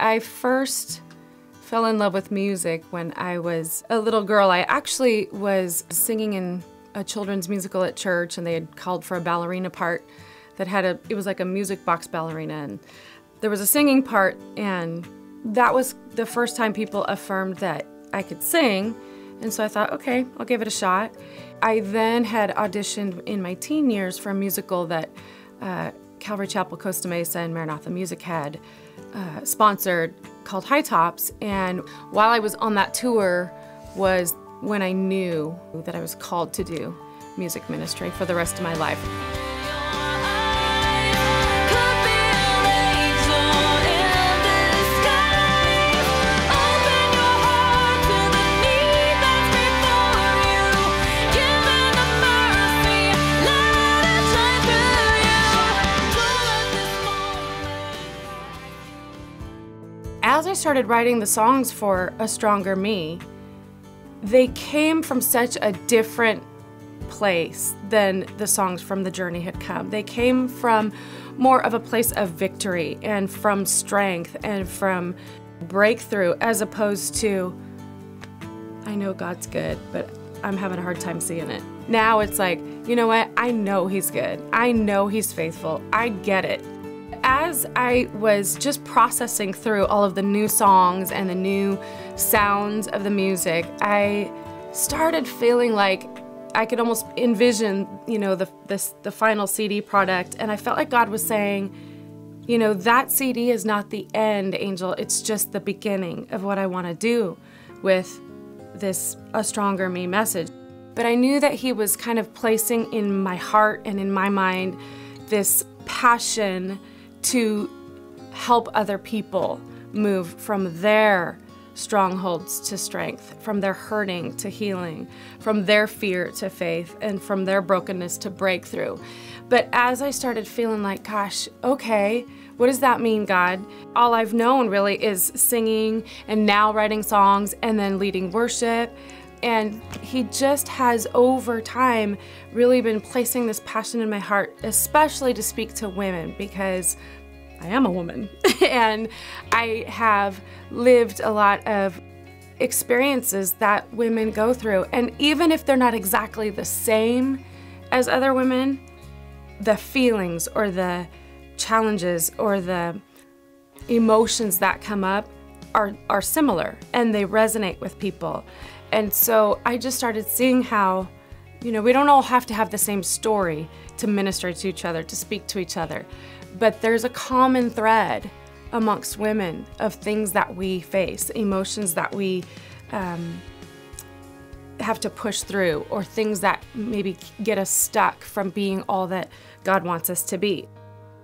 I first fell in love with music when I was a little girl. I actually was singing in a children's musical at church, and they had called for a ballerina part that had it was like a music box ballerina, and there was a singing part, and that was the first time people affirmed that I could sing. And so I thought, okay, I'll give it a shot. I then had auditioned in my teen years for a musical that Calvary Chapel Costa Mesa and Maranatha Music had sponsored, called High Tops. And while I was on that tour was when I knew that I was called to do music ministry for the rest of my life. As I started writing the songs for A Stronger Me, they came from such a different place than the songs from The Journey had come. They came from more of a place of victory and from strength and from breakthrough, as opposed to, I know God's good, but I'm having a hard time seeing it. Now it's like, you know what? I know He's good. I know He's faithful. I get it. As I was just processing through all of the new songs and the new sounds of the music, I started feeling like I could almost envision, you know, the final CD product, and I felt like God was saying, you know, that CD is not the end, Angel. It's just the beginning of what I want to do with this A Stronger Me message. But I knew that He was kind of placing in my heart and in my mind this passion to help other people move from their strongholds to strength, from their hurting to healing, from their fear to faith, and from their brokenness to breakthrough. But as I started feeling like, gosh, okay, what does that mean, God? All I've known really is singing and now writing songs and then leading worship. And He just has, over time, really been placing this passion in my heart, especially to speak to women, because I am a woman and I have lived a lot of experiences that women go through. And even if they're not exactly the same as other women, the feelings or the challenges or the emotions that come up are similar, and they resonate with people. And so I just started seeing how, you know, we don't all have to have the same story to minister to each other, to speak to each other, but there's a common thread amongst women of things that we face, emotions that we have to push through, or things that maybe get us stuck from being all that God wants us to be.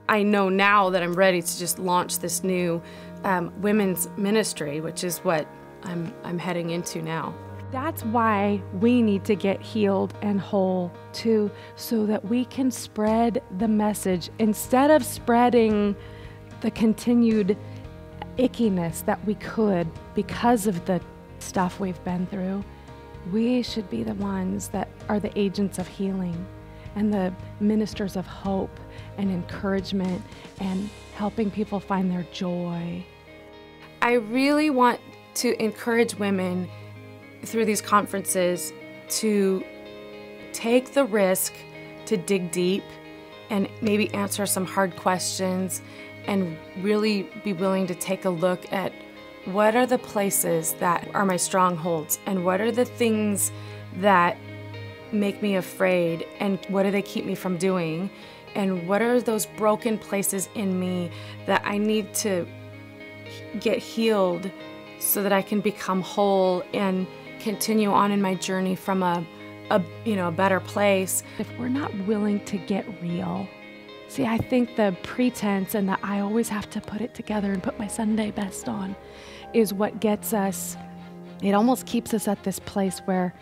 I know now that I'm ready to just launch this new women's ministry, which is what I'm heading into now. That's why we need to get healed and whole too, so that we can spread the message instead of spreading the continued ickiness that we could because of the stuff we've been through. We should be the ones that are the agents of healing and the ministers of hope and encouragement and helping people find their joy. I really want to encourage women through these conferences to take the risk to dig deep and maybe answer some hard questions, and really be willing to take a look at what are the places that are my strongholds, and what are the things that make me afraid, and what do they keep me from doing, and what are those broken places in me that I need to get healed so that I can become whole and continue on in my journey from a better place. If we're not willing to get real, see, I think the pretense and that I always have to put it together and put my Sunday best on is what gets us, it almost keeps us at this place where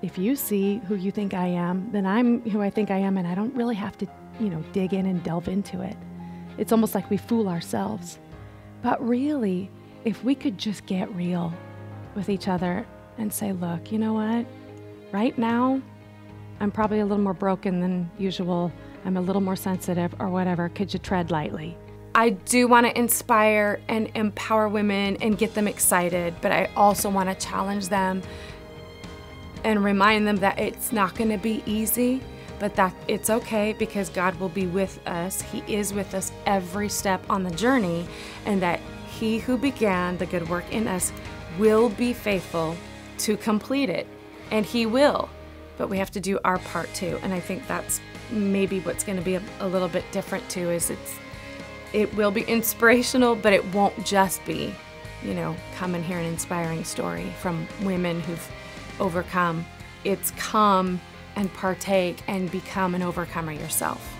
if you see who you think I am, then I'm who I think I am, and I don't really have to, dig in and delve into it. It's almost like we fool ourselves. But really, if we could just get real with each other and say, look, you know what? Right now, I'm probably a little more broken than usual. I'm a little more sensitive or whatever. Could you tread lightly? I do want to inspire and empower women and get them excited, but I also want to challenge them and remind them that it's not going to be easy, but that it's okay because God will be with us. He is with us every step on the journey, and that He who began the good work in us will be faithful to complete it, and He will, but we have to do our part too. And I think that's maybe what's going to be a little bit different too, is it will be inspirational, but it won't just be, you know, come and hear an inspiring story from women who've overcome. It's come and partake and become an overcomer yourself.